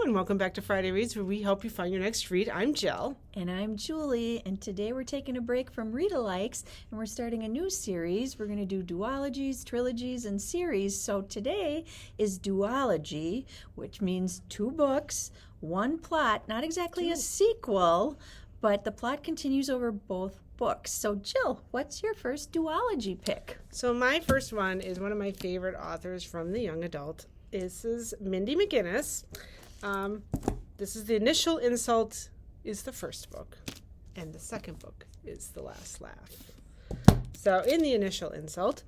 and welcome back to Friday Reads, where we help you find your next read. I'm Jill. And I'm Julie, and today we're taking a break from read-alikes, and we're starting a new series. We're going to do duologies, trilogies, and series. So today is duology, which means 2 books, 1 plot, not exactly a sequel, but the plot continues over both books. So Jill, what's your first duology pick? So my first one is one of my favorite authors from the young adult. This is Mindy McGinnis. This is The Initial Insult is the first book, and the second book is The Last Laugh. So in The Initial Insult,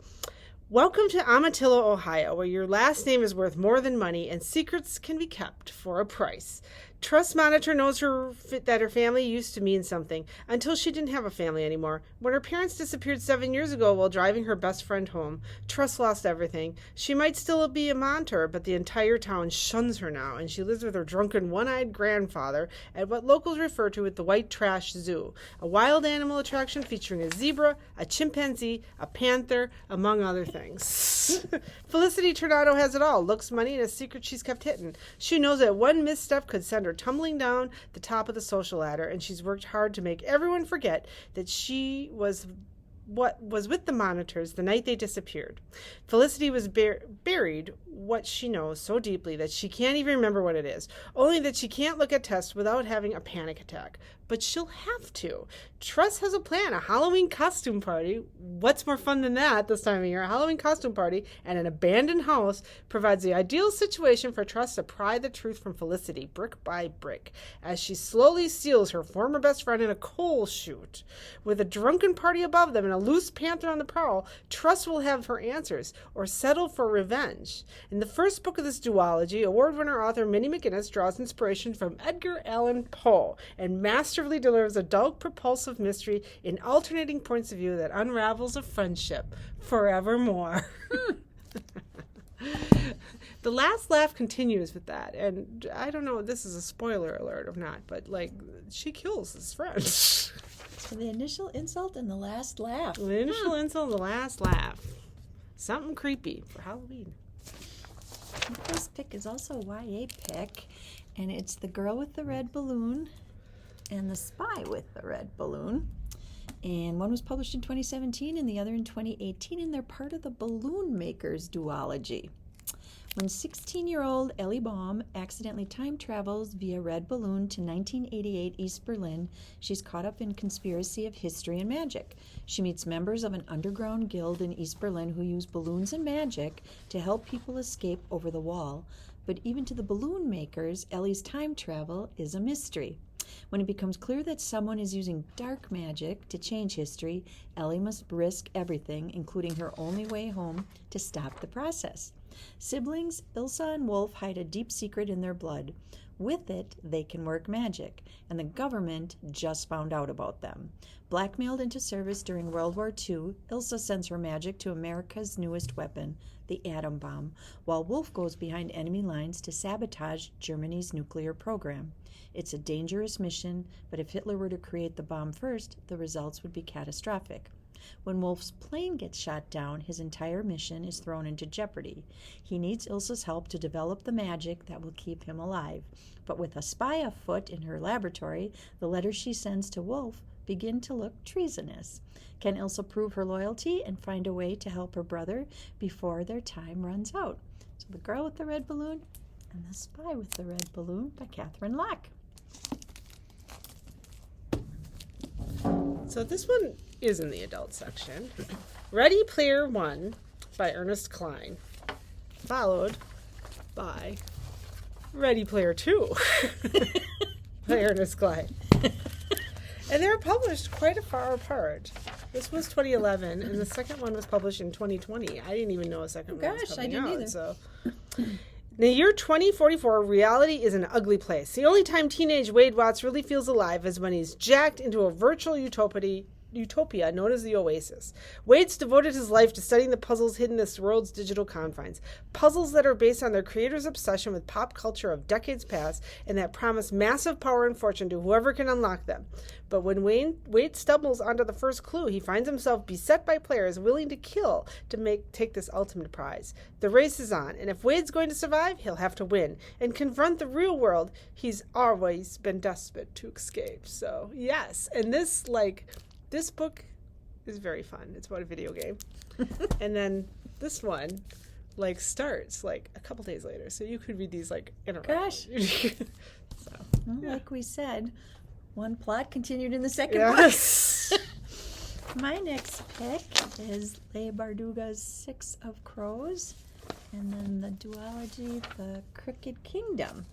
welcome to Amatillo, Ohio, where your last name is worth more than money and secrets can be kept for a price. Trust Monitor knows that her family used to mean something until she didn't have a family anymore. When her parents disappeared 7 years ago while driving her best friend home, Trust lost everything. She might still be a Monter, but the entire town shuns her now, and she lives with her drunken, one-eyed grandfather at what locals refer to as the White Trash Zoo, a wild animal attraction featuring a zebra, a chimpanzee, a panther, among other things. Felicity Tornado has it all, looks, money, and a secret she's kept hidden. She knows that one misstep could send her tumbling down the top of the social ladder, and she's worked hard to make everyone forget that she was with the Monitors the night they disappeared. Felicity was buried what she knows so deeply that she can't even remember what it is, only that she can't look at Tess without having a panic attack. But she'll have to. Trust has a plan, a Halloween costume party. What's more fun than that this time of year? A Halloween costume party and an abandoned house provides the ideal situation for Trust to pry the truth from Felicity, brick by brick, as she slowly seals her former best friend in a coal chute. With a drunken party above them and a loose panther on the prowl, Trust will have her answers, or settle for revenge. In the first book of this duology, award-winner author Mindy McGinnis draws inspiration from Edgar Allan Poe and masterfully delivers a dark, propulsive mystery in alternating points of view that unravels a friendship forevermore. The Last Laugh continues with that, and I don't know if this is a spoiler alert or not, but she kills his friend. So The Initial Insult and The Last Laugh. The Initial Insult and The Last Laugh. Something creepy for Halloween. My first pick is also a YA pick, and it's The Girl with the Red Balloon and The Spy with the Red Balloon. And one was published in 2017 and the other in 2018, and they're part of the Balloon Makers duology. When 16-year-old Ellie Baum accidentally time travels via red balloon to 1988 East Berlin, she's caught up in conspiracy of history and magic. She meets members of an underground guild in East Berlin who use balloons and magic to help people escape over the wall. But even to the balloon makers, Ellie's time travel is a mystery. When it becomes clear that someone is using dark magic to change history, Ellie must risk everything, including her only way home, to stop the process. Siblings Ilsa and Wolf hide a deep secret in their blood. With it, they can work magic, and the government just found out about them. Blackmailed into service during World War II, Ilsa sends her magic to America's newest weapon, the atom bomb, while Wolf goes behind enemy lines to sabotage Germany's nuclear program. It's a dangerous mission, but if Hitler were to create the bomb first, the results would be catastrophic. When Wolf's plane gets shot down, his entire mission is thrown into jeopardy. He needs Ilsa's help to develop the magic that will keep him alive. But with a spy afoot in her laboratory, the letters she sends to Wolf begin to look treasonous. Can Ilsa prove her loyalty and find a way to help her brother before their time runs out? So The Girl with the Red Balloon and The Spy with the Red Balloon by Catherine Locke. So this one is in the adult section. Ready Player One by Ernest Cline, followed by Ready Player Two by Ernest Cline. And they were published quite a far apart. This was 2011, and the second one was published in 2020. I didn't even know a second one was coming out. Either. So. In the year 2044, reality is an ugly place. The only time teenage Wade Watts really feels alive is when he's jacked into a virtual utopia utopia known as the Oasis. Wade's devoted his life to studying the puzzles hidden in this world's digital confines. Puzzles that are based on their creator's obsession with pop culture of decades past and that promise massive power and fortune to whoever can unlock them. But when Wade stumbles onto the first clue, he finds himself beset by players willing to kill to take this ultimate prize. The race is on, and if Wade's going to survive, he'll have to win and confront the real world he's always been desperate to escape. So, yes. And this book is very fun. It's about a video game. And then this one, starts, a couple days later. So you could read these, in a row. Gosh. So, like we said, one plot continued in the second book. My next pick is Leigh Bardugo's Six of Crows, and then the duology, The Crooked Kingdom.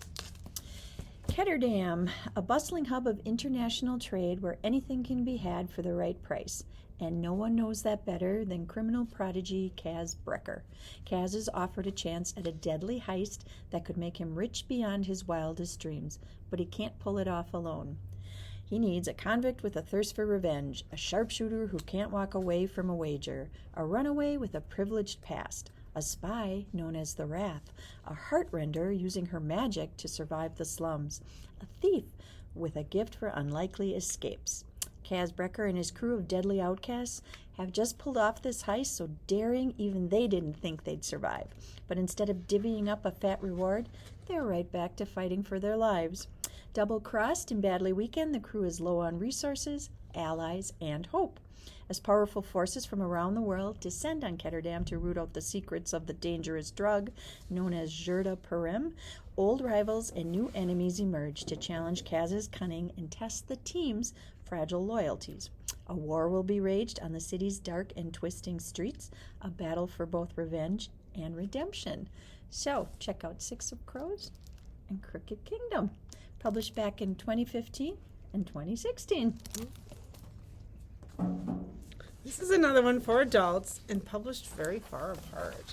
Ketterdam, a bustling hub of international trade where anything can be had for the right price. And no one knows that better than criminal prodigy Kaz Brecker. Kaz is offered a chance at a deadly heist that could make him rich beyond his wildest dreams, but he can't pull it off alone. He needs a convict with a thirst for revenge, a sharpshooter who can't walk away from a wager, a runaway with a privileged past, a spy known as the Wrath, a heartrender using her magic to survive the slums, a thief with a gift for unlikely escapes. Kaz Brecker and his crew of deadly outcasts have just pulled off this heist so daring even they didn't think they'd survive. But instead of divvying up a fat reward, they're right back to fighting for their lives. Double-crossed and badly weakened, the crew is low on resources, allies, and hope. As powerful forces from around the world descend on Ketterdam to root out the secrets of the dangerous drug known as Jurda Parem, old rivals and new enemies emerge to challenge Kaz's cunning and test the team's fragile loyalties. A war will be waged on the city's dark and twisting streets, a battle for both revenge and redemption. So, check out Six of Crows and Crooked Kingdom, published back in 2015 and 2016. This is another one for adults and published very far apart.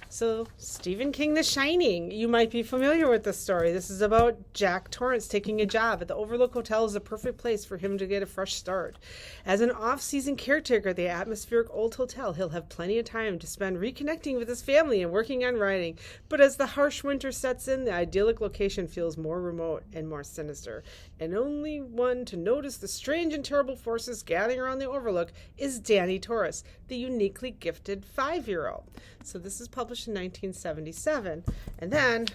So, Stephen King, The Shining. You might be familiar with this story. This is about Jack Torrance taking a job at the Overlook Hotel is the perfect place for him to get a fresh start. As an off-season caretaker at the atmospheric old hotel, he'll have plenty of time to spend reconnecting with his family and working on writing. But as the harsh winter sets in, the idyllic location feels more remote and more sinister. And only one to notice the strange and terrible forces gathering around the Overlook is Danny Torrance, the uniquely gifted 5-year-old. So this is published in 1977. And then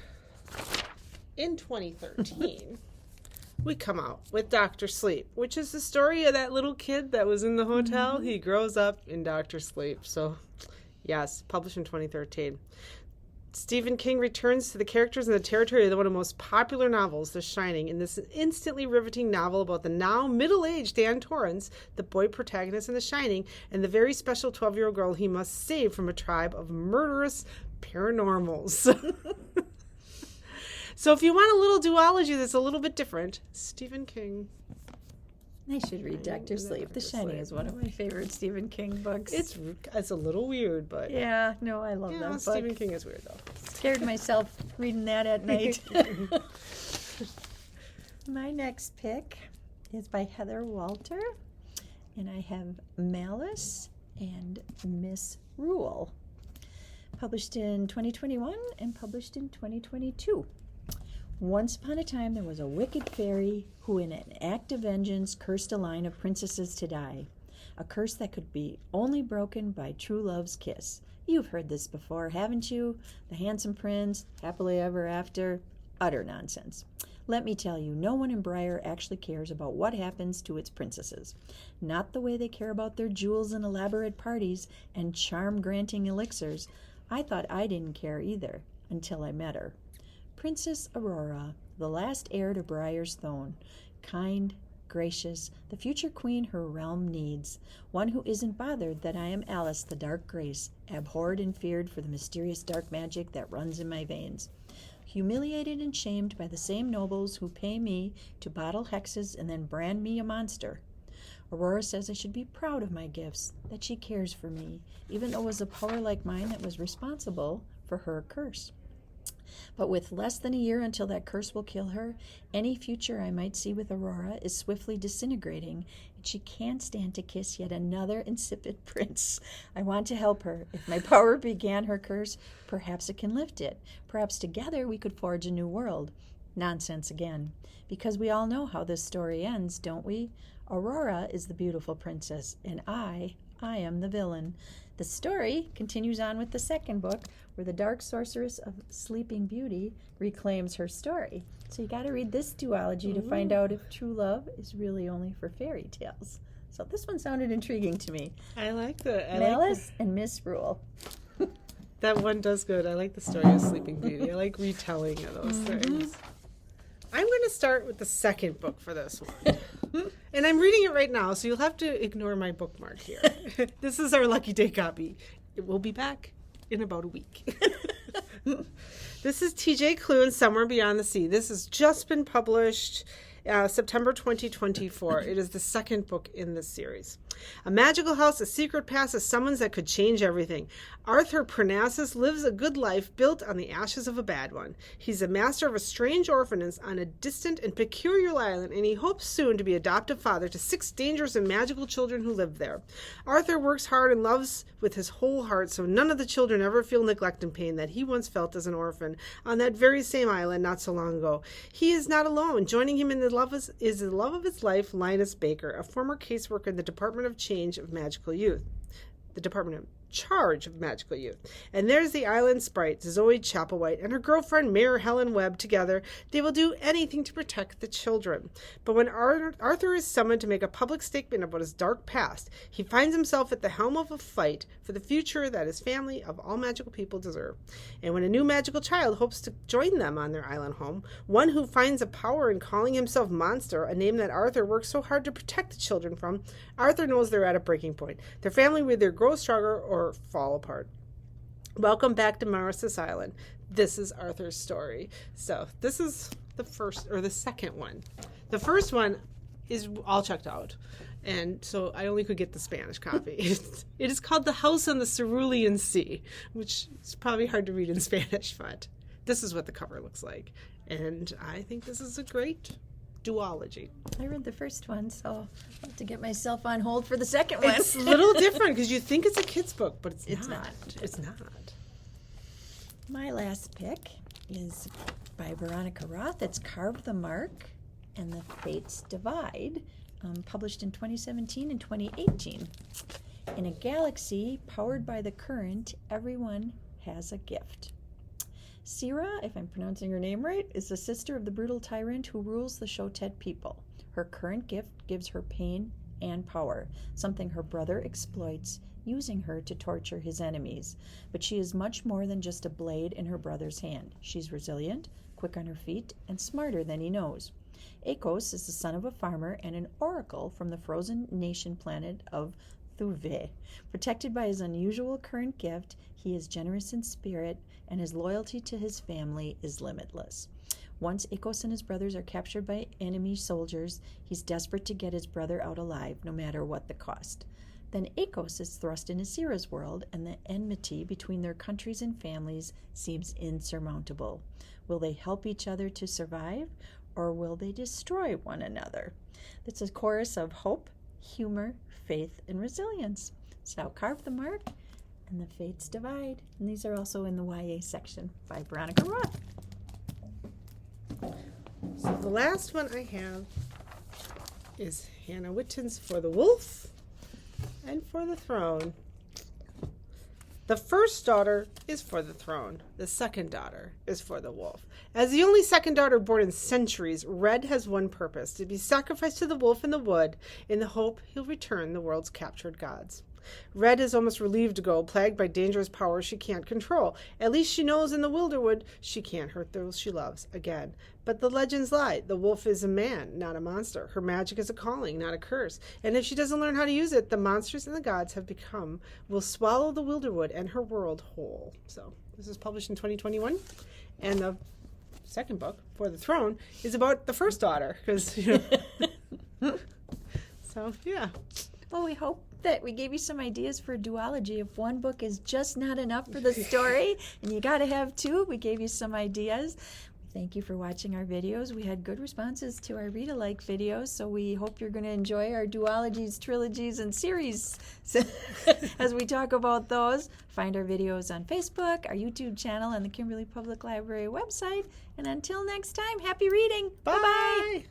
in 2013, we come out with Dr. Sleep, which is the story of that little kid that was in the hotel. Mm-hmm. He grows up in Dr. Sleep. So, yes, published in 2013. Stephen King returns to the characters and the territory of one of the most popular novels, The Shining, in this instantly riveting novel about the now middle-aged Dan Torrance, the boy protagonist in The Shining, and the very special 12-year-old girl he must save from a tribe of murderous paranormals. So if you want a little duology that's a little bit different, Stephen King. I should read Dr. Sleep. The Shining is one of my favorite Stephen King books. It's a little weird, but... Yeah, no, I love that book. Stephen King is weird, though. Scared myself reading that at night. My next pick is by Heather Walter, and I have Malice and Misrule, published in 2021 and published in 2022. Once upon a time, there was a wicked fairy who, in an act of vengeance, cursed a line of princesses to die. A curse that could be only broken by true love's kiss. You've heard this before, haven't you? The handsome prince, happily ever after. Utter nonsense. Let me tell you, no one in Briar actually cares about what happens to its princesses. Not the way they care about their jewels and elaborate parties and charm-granting elixirs. I thought I didn't care either, until I met her. Princess Aurora, the last heir to Briar's throne, kind, gracious, the future queen her realm needs, one who isn't bothered that I am Alice the Dark Grace, abhorred and feared for the mysterious dark magic that runs in my veins, humiliated and shamed by the same nobles who pay me to bottle hexes and then brand me a monster. Aurora says I should be proud of my gifts, that she cares for me, even though it was a power like mine that was responsible for her curse. But with less than a year until that curse will kill her, any future I might see with Aurora is swiftly disintegrating, and she can't stand to kiss yet another insipid prince. I want to help her. If my power began her curse, perhaps it can lift it. Perhaps together we could forge a new world. Nonsense again. Because we all know how this story ends, don't we? Aurora is the beautiful princess, and I am the villain. The story continues on with the second book, where the dark sorceress of Sleeping Beauty reclaims her story. So you got to read this duology to find out if true love is really only for fairy tales. So this one sounded intriguing to me. I like that. Malice and Misrule. That one does good. I like the story of Sleeping Beauty. I like retelling of those things. I'm going to start with the second book for this one. And I'm reading it right now, so you'll have to ignore my bookmark here. This is our Lucky Day copy. It will be back in about a week. This is T.J. Klune and Somewhere Beyond the Sea. This has just been published September 2024. It is the second book in this series. A magical house, a secret past, a summons that could change everything. Arthur Parnassus lives a good life built on the ashes of a bad one. He's a master of a strange orphanage on a distant and peculiar island, and he hopes soon to be adoptive father to 6 dangerous and magical children who live there. Arthur works hard and loves with his whole heart, so none of the children ever feel neglect and pain that he once felt as an orphan on that very same island not so long ago. He is not alone. Joining him in the love is the love of his life, Linus Baker, a former caseworker in the Department of Change of Magical Youth. The Department of Charge of Magical Youth. And there's the island sprite, Zoe Chapelwhite, and her girlfriend, Mayor Helen Webb. Together, they will do anything to protect the children. But when Arthur is summoned to make a public statement about his dark past, he finds himself at the helm of a fight for the future that his family of all magical people deserve. And when a new magical child hopes to join them on their island home, one who finds a power in calling himself Monster, a name that Arthur works so hard to protect the children from, Arthur knows they're at a breaking point. Their family will either grow stronger or fall apart. Welcome back to Mauritius Island. This is Arthur's story. So this is the first or the second one. The first one is all checked out, and so I only could get the Spanish copy. It is called The House on the Cerulean Sea, which is probably hard to read in Spanish, but this is what the cover looks like, and I think this is a great duology. I read the first one, so I'll have to get myself on hold for the second one. It's a little different because you think it's a kid's book, but it's not. It's not. My last pick is by Veronica Roth. It's Carve the Mark and the Fates Divide, published in 2017 and 2018. In a galaxy powered by the current, everyone has a gift. Sira, if I'm pronouncing her name right, is the sister of the brutal tyrant who rules the Shotet people. Her current gift gives her pain and power, something her brother exploits, using her to torture his enemies. But she is much more than just a blade in her brother's hand. She's resilient, quick on her feet, and smarter than he knows. Akos is the son of a farmer and an oracle from the frozen nation planet of Thuve. Protected by his unusual current gift, he is generous in spirit, and his loyalty to his family is limitless. Once Akos and his brothers are captured by enemy soldiers, he's desperate to get his brother out alive, no matter what the cost. Then Akos is thrust into Sira's world, and the enmity between their countries and families seems insurmountable. Will they help each other to survive, or will they destroy one another? It's a chorus of hope, humor, faith, and resilience. So Carve the Mark and the Fates Divide. And these are also in the YA section by Veronica Roth. So the last one I have is Hannah Whitten's For the Wolf and For the Throne. The first daughter is for the throne. The second daughter is for the wolf. As the only second daughter born in centuries, Red has one purpose: to be sacrificed to the wolf in the wood in the hope he'll return the world's captured gods. Red is almost relieved to go, plagued by dangerous powers she can't control. At least she knows in the Wilderwood she can't hurt those she loves again. But the legends lie. The wolf is a man, not a monster. Her magic is a calling, not a curse. And if she doesn't learn how to use it, the monsters and the gods will swallow the Wilderwood and her world whole. So this is published in 2021. And the second book, For the Throne, is about the first daughter. Because, So, yeah. Well, we hope that we gave you some ideas for a duology. If one book is just not enough for the story and you got to have two, we gave you some ideas. Thank you for watching our videos. We had good responses to our read-alike videos, so we hope you're going to enjoy our duologies, trilogies, and series as we talk about those. Find our videos on Facebook, our YouTube channel, and the Kimberly Public Library website. And until next time, happy reading. Bye. Bye-bye.